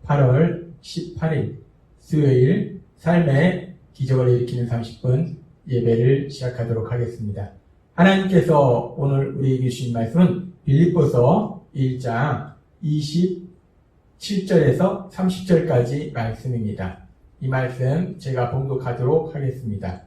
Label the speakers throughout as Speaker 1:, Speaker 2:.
Speaker 1: 8월 18일 수요일 삶의 기적을 일으키는 30분 예배를 시작하도록 하겠습니다. 하나님께서 오늘 우리에게 주신 말씀은 빌립보서 1장 27절에서 30절까지 말씀입니다. 이 말씀 제가 봉독하도록 하겠습니다.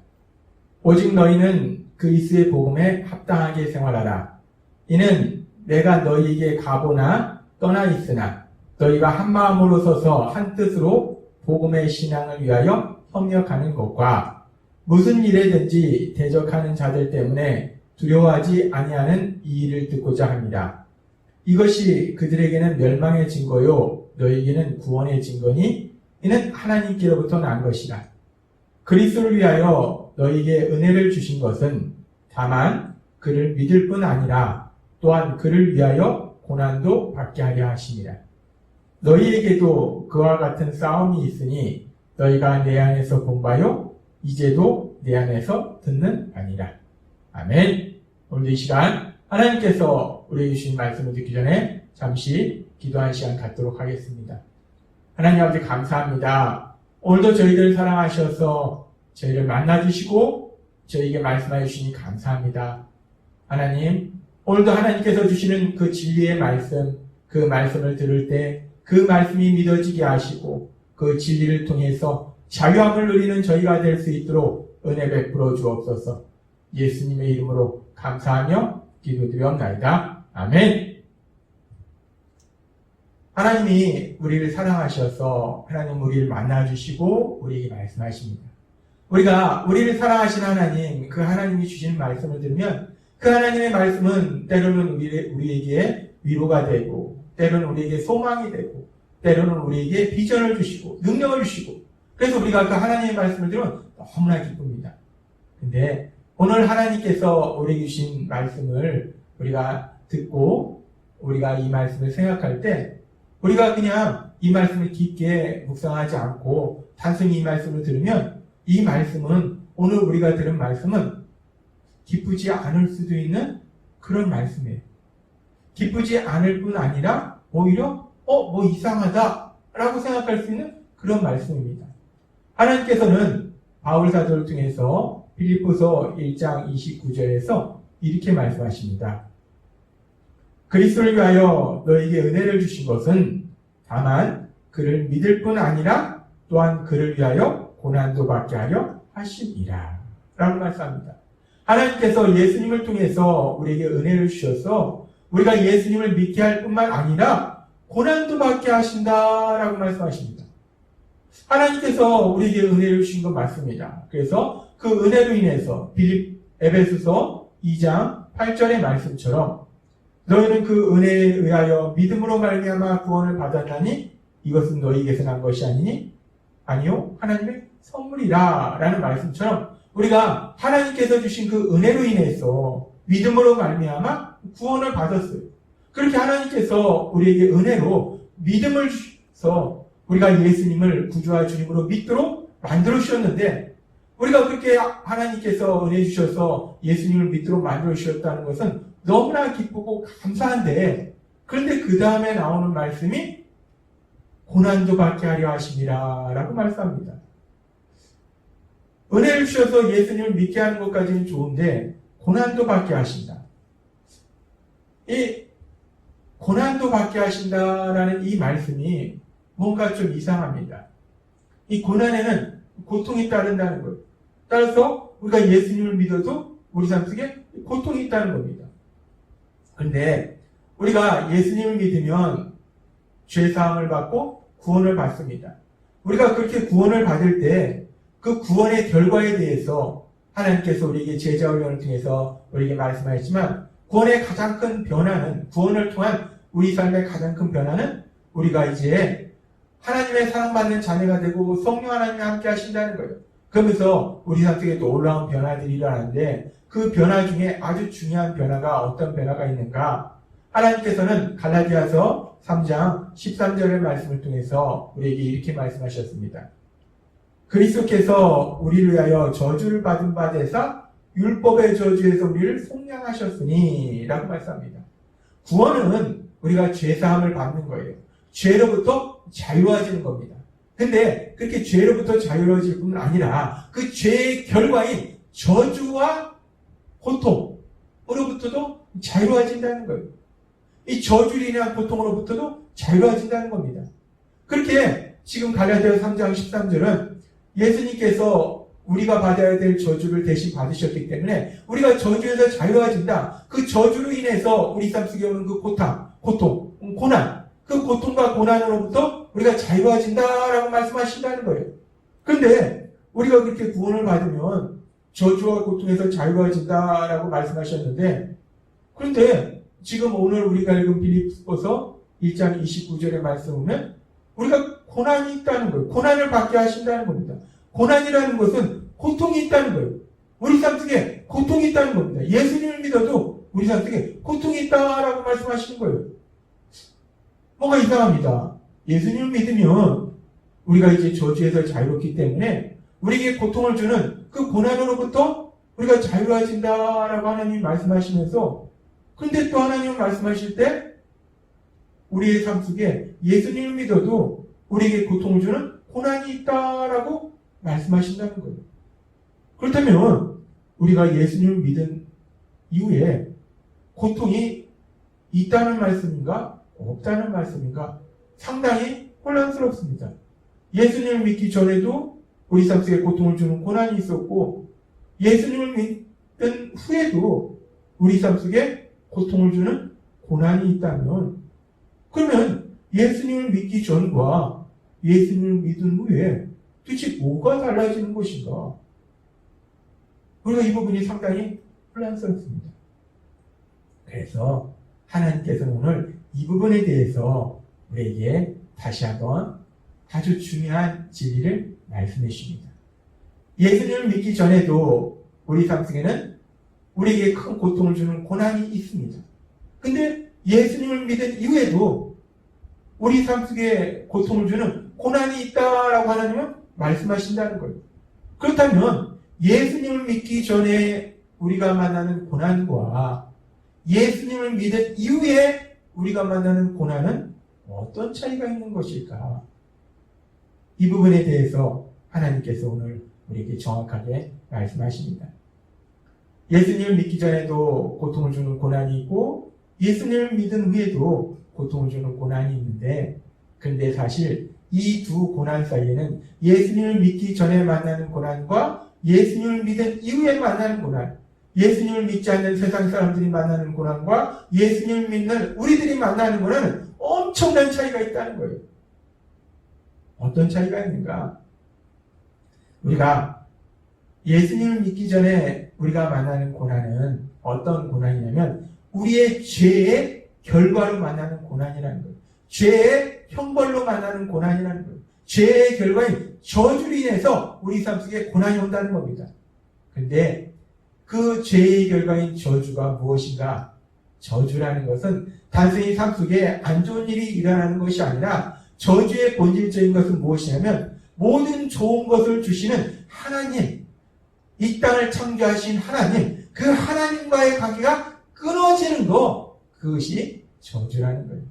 Speaker 1: 오직 너희는 그리스도의 복음에 합당하게 생활하라. 이는 내가 너희에게 가보나 떠나 있으나 너희가 한 마음으로 서서 한 뜻으로 복음의 신앙을 위하여 협력하는 것과 무슨 일에든지 대적하는 자들 때문에 두려워하지 아니하는 이 일을 듣고자 합니다. 이것이 그들에게는 멸망의 증거요 너희에게는 구원의 증거니 이는 하나님께로부터 난 것이라. 그리스도를 위하여 너희에게 은혜를 주신 것은 다만 그를 믿을 뿐 아니라 또한 그를 위하여 고난도 받게 하려 하심이라. 너희에게도 그와 같은 싸움이 있으니 너희가 내 안에서 본 바요 이제도 내 안에서 듣는 바니라. 아멘. 오늘도 이 시간 하나님께서 우리에게 주신 말씀을 듣기 전에 잠시 기도하는 시간 갖도록 하겠습니다. 하나님 아버지 감사합니다. 오늘도 저희를 사랑하셔서 저희를 만나주시고 저희에게 말씀하여 주시니 감사합니다. 하나님, 오늘도 하나님께서 주시는 그 진리의 말씀, 그 말씀을 들을 때 그 말씀이 믿어지게 하시고 그 진리를 통해서 자유함을 누리는 저희가 될 수 있도록 은혜 베풀어 주옵소서. 예수님의 이름으로 감사하며 기도드리옵나이다. 아멘. 하나님이 우리를 사랑하셔서 하나님 우리를 만나주시고 우리에게 말씀하십니다. 우리가 우리를 사랑하신 하나님, 그 하나님이 주시는 말씀을 들으면 그 하나님의 말씀은 때로는 우리에게 위로가 되고 때로는 우리에게 소망이 되고 때로는 우리에게 비전을 주시고 능력을 주시고 그래서 우리가 그 하나님의 말씀을 들으면 너무나 기쁩니다. 근데 오늘 하나님께서 우리에게 주신 말씀을 우리가 듣고 우리가 이 말씀을 생각할 때 우리가 그냥 이 말씀을 깊게 묵상하지 않고 단순히 이 말씀을 들으면 이 말씀은 오늘 우리가 들은 말씀은 기쁘지 않을 수도 있는 그런 말씀이에요. 기쁘지 않을 뿐 아니라 오히려 뭐 이상하다 라고 생각할 수 있는 그런 말씀입니다. 하나님께서는 바울 사도를 통해서 빌립보서 1장 29절에서 이렇게 말씀하십니다. 그리스도를 위하여 너에게 은혜를 주신 것은 다만 그를 믿을 뿐 아니라 또한 그를 위하여 고난도 받게 하려 하심이라 라고 말씀합니다. 하나님께서 예수님을 통해서 우리에게 은혜를 주셔서 우리가 예수님을 믿게 할 뿐만 아니라 고난도 받게 하신다라고 말씀하십니다. 하나님께서 우리에게 은혜를 주신 건 맞습니다. 그래서 그 은혜로 인해서 에베소서 2장 8절의 말씀처럼 너희는 그 은혜에 의하여 믿음으로 말미암아 구원을 받았나니 이것은 너희에게서 난 것이 아니니 아니요 하나님의 선물이라 라는 말씀처럼 우리가 하나님께서 주신 그 은혜로 인해서 믿음으로 말미암아 구원을 받았어요. 그렇게 하나님께서 우리에게 은혜로 믿음을 주셔서 우리가 예수님을 구주와 주님으로 믿도록 만들어 주셨는데 우리가 그렇게 하나님께서 은혜 주셔서 예수님을 믿도록 만들어 주셨다는 것은 너무나 기쁘고 감사한데 그런데 그 다음에 나오는 말씀이 고난도 받게 하려 하심이라 라고 말씀합니다. 은혜를 주셔서 예수님을 믿게 하는 것까지는 좋은데 고난도 받게 하신다. 이 고난도 받게 하신다라는 이 말씀이 뭔가 좀 이상합니다. 이 고난에는 고통이 따른다는 거예요. 따라서 우리가 예수님을 믿어도 우리 삶 속에 고통이 있다는 겁니다. 그런데 우리가 예수님을 믿으면 죄사함을 받고 구원을 받습니다. 우리가 그렇게 구원을 받을 때 그 구원의 결과에 대해서 하나님께서 우리에게 제자훈련을 통해서 우리에게 말씀하셨지만 구원의 가장 큰 변화는 구원을 통한 우리 삶의 가장 큰 변화는 우리가 이제 하나님의 사랑받는 자녀가 되고 성령 하나님과 함께 하신다는 거예요. 그러면서 우리 삶 속에 놀라운 변화들이 일어나는데 그 변화 중에 아주 중요한 변화가 어떤 변화가 있는가? 하나님께서는 갈라디아서 3장 13절의 말씀을 통해서 우리에게 이렇게 말씀하셨습니다. 그리스도께서 우리를 위하여 저주를 받은 바 되사 율법의 저주에서 우리를 속량하셨으니 라고 말씀합니다. 구원은 우리가 죄사함을 받는 거예요. 죄로부터 자유로워지는 겁니다. 근데 그렇게 죄로부터 자유로워질 뿐만 아니라 그 죄의 결과인 저주와 고통으로부터도 자유로워진다는 거예요. 이 저주로 인한 고통으로부터도 자유로워진다는 겁니다. 그렇게 지금 갈라디아 3장 13절은 예수님께서 우리가 받아야 될 저주를 대신 받으셨기 때문에 우리가 저주에서 자유로워진다. 그 저주로 인해서 우리 삶 속에 오는 그 고통, 고난, 그 고통과 고난으로부터 우리가 자유로워진다라고 말씀하신다는 거예요. 그런데 우리가 그렇게 구원을 받으면 저주와 고통에서 자유로워진다라고 말씀하셨는데, 그런데 지금 오늘 우리가 읽은 빌립보서 1장 29절의 말씀 보면 우리가 고난이 있다는 거예요. 고난을 받게 하신다는 겁니다. 고난이라는 것은 고통이 있다는 거예요. 우리 삶 속에 고통이 있다는 겁니다. 예수님을 믿어도 우리 삶 속에 고통이 있다라고 말씀하시는 거예요. 뭐가 이상합니다. 예수님을 믿으면 우리가 이제 저주에서 자유롭기 때문에 우리에게 고통을 주는 그 고난으로부터 우리가 자유로워진다라고 하나님이 말씀하시면서, 근데 또 하나님은 말씀하실 때 우리의 삶 속에 예수님을 믿어도 우리에게 고통을 주는 고난이 있다라고 말씀하신다는 거예요. 그렇다면 우리가 예수님을 믿은 이후에 고통이 있다는 말씀인가 없다는 말씀인가 상당히 혼란스럽습니다. 예수님을 믿기 전에도 우리 삶 속에 고통을 주는 고난이 있었고, 예수님을 믿은 후에도 우리 삶 속에 고통을 주는 고난이 있다면, 그러면 예수님을 믿기 전과 예수님을 믿은 후에 도대체 뭐가 달라지는 것인가? 우리가 이 부분이 상당히 혼란스럽습니다. 그래서 하나님께서는 오늘 이 부분에 대해서 우리에게 다시 한번 아주 중요한 진리를 말씀해 주십니다. 예수님을 믿기 전에도 우리 삶 속에는 우리에게 큰 고통을 주는 고난이 있습니다. 근데 예수님을 믿은 이후에도 우리 삶 속에 고통을 주는 고난이 있다라고 하나님은 말씀하신다는 거예요. 그렇다면 예수님을 믿기 전에 우리가 만나는 고난과 예수님을 믿은 이후에 우리가 만나는 고난은 어떤 차이가 있는 것일까? 이 부분에 대해서 하나님께서 오늘 우리에게 정확하게 말씀하십니다. 예수님을 믿기 전에도 고통을 주는 고난이 있고 예수님을 믿은 후에도 고통을 주는 고난이 있는데, 그런데 사실 이 두 고난 사이에는 예수님을 믿기 전에 만나는 고난과 예수님을 믿은 이후에 만나는 고난, 예수님을 믿지 않는 세상 사람들이 만나는 고난과 예수님을 믿는 우리들이 만나는 고난은 엄청난 차이가 있다는 거예요. 어떤 차이가 있는가? 우리가 예수님을 믿기 전에 우리가 만나는 고난은 어떤 고난이냐면 우리의 죄의 결과로 만나는 고난이라는 거예요. 죄의 형벌로 만나는 고난이라는 거예요. 죄의 결과인 저주로 인해서 우리 삶 속에 고난이 온다는 겁니다. 그런데 그 죄의 결과인 저주가 무엇인가? 저주라는 것은 단순히 삶 속에 안 좋은 일이 일어나는 것이 아니라 저주의 본질적인 것은 무엇이냐면 모든 좋은 것을 주시는 하나님, 이 땅을 창조하신 하나님, 그 하나님과의 관계가 끊어지는 것, 그것이 저주라는 거예요.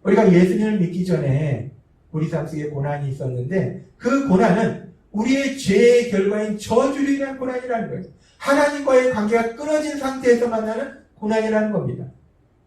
Speaker 1: 우리가 예수님을 믿기 전에 우리 삶 속에 고난이 있었는데 그 고난은 우리의 죄의 결과인 저주로 인한 고난이라는 거예요. 하나님과의 관계가 끊어진 상태에서 만나는 고난이라는 겁니다.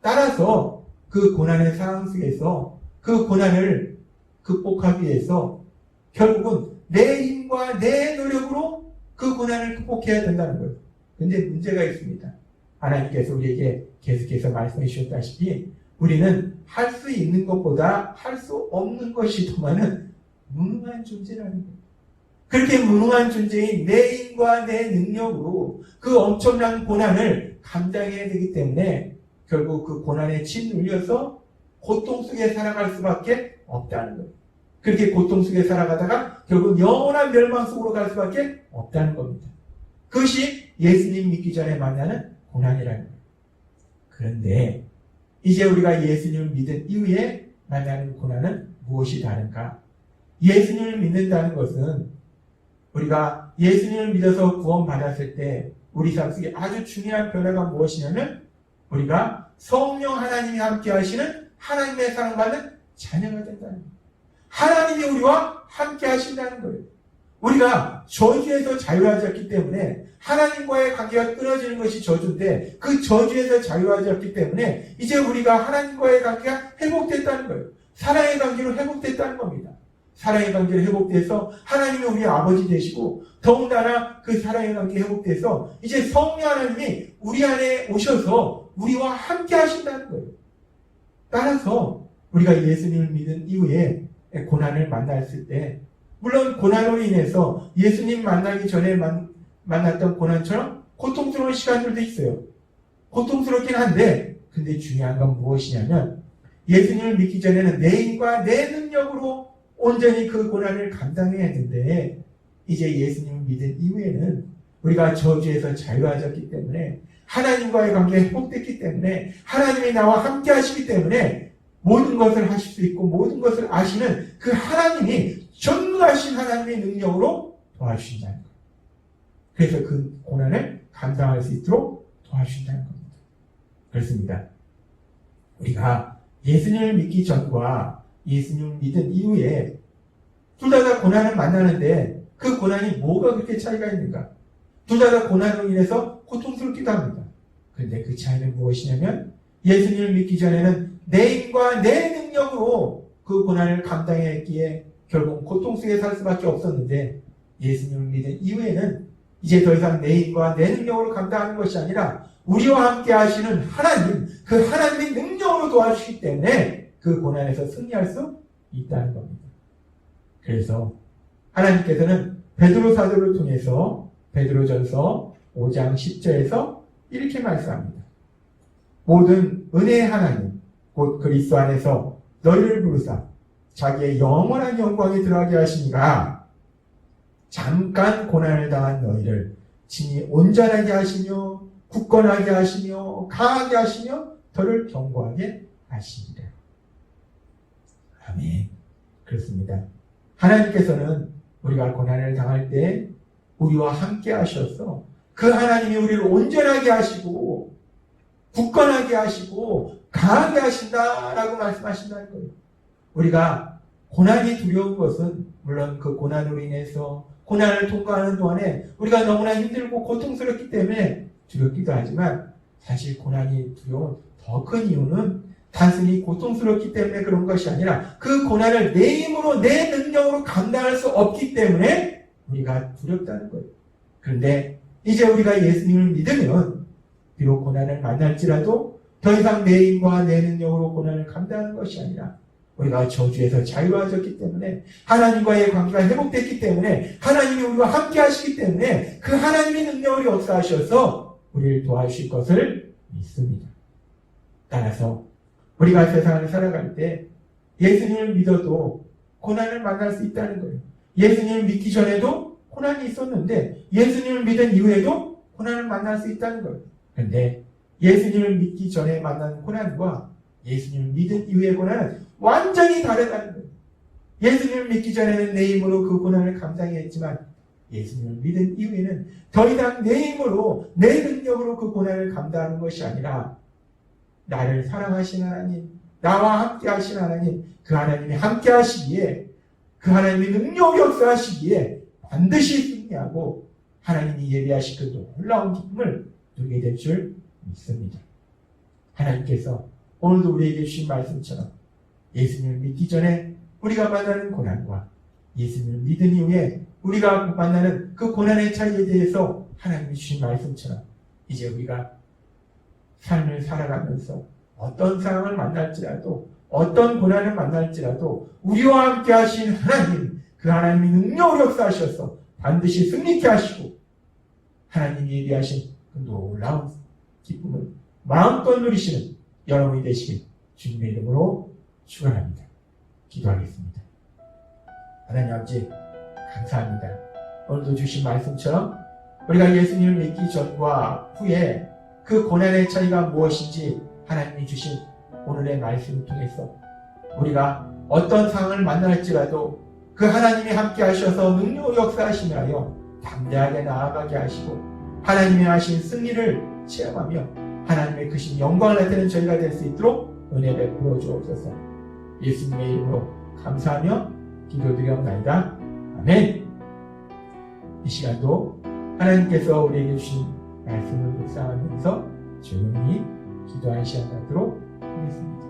Speaker 1: 따라서 그 고난의 상황 속에서 그 고난을 극복하기 위해서 결국은 내 힘과 내 노력으로 그 고난을 극복해야 된다는 거예요. 근데 문제가 있습니다. 하나님께서 우리에게 계속해서 말씀해 주셨다시피 우리는 할 수 있는 것보다 할 수 없는 것이 더 많은 무능한 존재라는 거예요. 그렇게 무능한 존재인 내 힘과 내 능력으로 그 엄청난 고난을 감당해야 되기 때문에 결국 그 고난에 짓눌려서 고통 속에 살아갈 수밖에 없다는 거예요. 그렇게 고통 속에 살아가다가 결국 영원한 멸망 속으로 갈 수밖에 없다는 겁니다. 그것이 예수님 믿기 전에 만나는 고난이라는 거예요. 그런데 이제 우리가 예수님을 믿은 이후에 만나는 고난은 무엇이 다른가? 예수님을 믿는다는 것은 우리가 예수님을 믿어서 구원받았을 때 우리 삶 속에 아주 중요한 변화가 무엇이냐면 우리가 성령 하나님이 함께 하시는 하나님의 사랑받는 자녀가 된다는 거예요. 하나님이 우리와 함께 하신다는 거예요. 우리가 저주에서 자유하였기 때문에 하나님과의 관계가 끊어지는 것이 저주인데 그 저주에서 자유하였기 때문에 이제 우리가 하나님과의 관계가 회복됐다는 거예요. 사랑의 관계로 회복됐다는 겁니다. 사랑의 관계로 회복돼서 하나님이 우리 아버지 되시고 더군다나 그 사랑의 관계 회복돼서 이제 성령 하나님이 우리 안에 오셔서 우리와 함께 하신다는 거예요. 따라서 우리가 예수님을 믿은 이후에 고난을 만났을 때 물론 고난으로 인해서 예수님 만나기 전에 만났던 고난처럼 고통스러운 시간들도 있어요. 고통스럽긴 한데 근데 중요한 건 무엇이냐면 예수님을 믿기 전에는 내 힘과 내 능력으로 온전히 그 고난을 감당해야 했는데 이제 예수님을 믿은 이후에는 우리가 저주에서 자유하였기 때문에 하나님과의 관계가 회복됐기 때문에 하나님이 나와 함께 하시기 때문에 모든 것을 하실 수 있고 모든 것을 아시는 그 하나님이 전능하신 하나님의 능력으로 도와주신다는 거예요. 그래서 그 고난을 감당할 수 있도록 도와주신다는 겁니다. 그렇습니다. 우리가 예수님을 믿기 전과 예수님을 믿은 이후에 둘 다 고난을 만나는데 그 고난이 뭐가 그렇게 차이가 있는가? 둘 다 고난으로 인해서 고통스럽기도 합니다. 그런데 그 차이는 무엇이냐면 예수님을 믿기 전에는 내 힘과 내 능력으로 그 고난을 감당했기에 결국 고통 속에 살 수밖에 없었는데 예수님을 믿은 이후에는 이제 더 이상 내 힘과 내 능력으로 감당하는 것이 아니라 우리와 함께 하시는 하나님, 그 하나님의 능력으로 도와주시기 때문에 그 고난에서 승리할 수 있다는 겁니다. 그래서 하나님께서는 베드로 사도를 통해서 베드로전서 5장 10절에서 이렇게 말씀합니다. 모든 은혜의 하나님 곧 그리스도 안에서 너희를 부르사 자기의 영원한 영광에 들어가게 하시니가 잠깐 고난을 당한 너희를 친히 온전하게 하시며 굳건하게 하시며 강하게 하시며 너를 견고하게 하시니라. 아멘. 그렇습니다. 하나님께서는 우리가 고난을 당할 때 우리와 함께 하셔서 그 하나님이 우리를 온전하게 하시고 굳건하게 하시고 강하게 하신다라고 말씀하신다는 거예요. 우리가 고난이 두려운 것은 물론 그 고난으로 인해서 고난을 통과하는 동안에 우리가 너무나 힘들고 고통스럽기 때문에 두렵기도 하지만 사실 고난이 두려운 더 큰 이유는 단순히 고통스럽기 때문에 그런 것이 아니라 그 고난을 내 힘으로 내 능력으로 감당할 수 없기 때문에 우리가 두렵다는 거예요. 그런데 이제 우리가 예수님을 믿으면 비록 고난을 만날지라도 더 이상 내 힘과 내 능력으로 고난을 감당하는 것이 아니라 우리가 저주에서 자유하였기 때문에 하나님과의 관계가 회복됐기 때문에 하나님이 우리와 함께 하시기 때문에 그 하나님의 능력을 역사하셔서 우리를 도와주실 것을 믿습니다. 따라서 우리가 세상을 살아갈 때 예수님을 믿어도 고난을 만날 수 있다는 거예요. 예수님을 믿기 전에도 고난이 있었는데 예수님을 믿은 이후에도 고난을 만날 수 있다는 거예요. 그런데 예수님을 믿기 전에 만난 고난과 예수님을 믿은 이후의 고난은 완전히 다르다는 거예요. 예수님을 믿기 전에는 내 힘으로 그 고난을 감당했지만 예수님을 믿은 이후에는 더 이상 내 힘으로 내 능력으로 그 고난을 감당하는 것이 아니라 나를 사랑하시는 하나님, 나와 함께 하시는 하나님, 그 하나님이 함께 하시기에 그 하나님의 능력이 역사하시기에 반드시 승리하고 하나님이 예비하신 그 놀라운 기쁨을 누리게 될 줄 믿습니다. 하나님께서 오늘도 우리에게 주신 말씀처럼 예수님을 믿기 전에 우리가 만나는 고난과 예수님을 믿은 이후에 우리가 만나는 그 고난의 차이에 대해서 하나님이 주신 말씀처럼 이제 우리가 삶을 살아가면서 어떤 상황을 만날지라도 어떤 고난을 만날지라도 우리와 함께 하신 하나님, 그 하나님이 능력으로 역사하셔서 반드시 승리케 하시고 하나님이 예비하신 그 놀라운 기쁨을 마음껏 누리시는 여러분이 되시길 주님의 이름으로 축원합니다. 기도하겠습니다. 하나님 아버지 감사합니다. 오늘도 주신 말씀처럼 우리가 예수님을 믿기 전과 후에 그 고난의 차이가 무엇인지 하나님이 주신 오늘의 말씀을 통해서 우리가 어떤 상황을 만날지라도 그 하나님이 함께 하셔서 능력으로 역사하시며 하여 담대하게 나아가게 하시고 하나님이 하신 승리를 체험하며 하나님의 크신 영광을 나타내는 저희가 될 수 있도록 은혜 베풀어 주옵소서. 예수님의 이름으로 감사하며 기도드리옵나이다. 아멘. 이 시간도 하나님께서 우리에게 주신 말씀을 묵상하면서 조용히 기도하는 시간 갖도록 하겠습니다.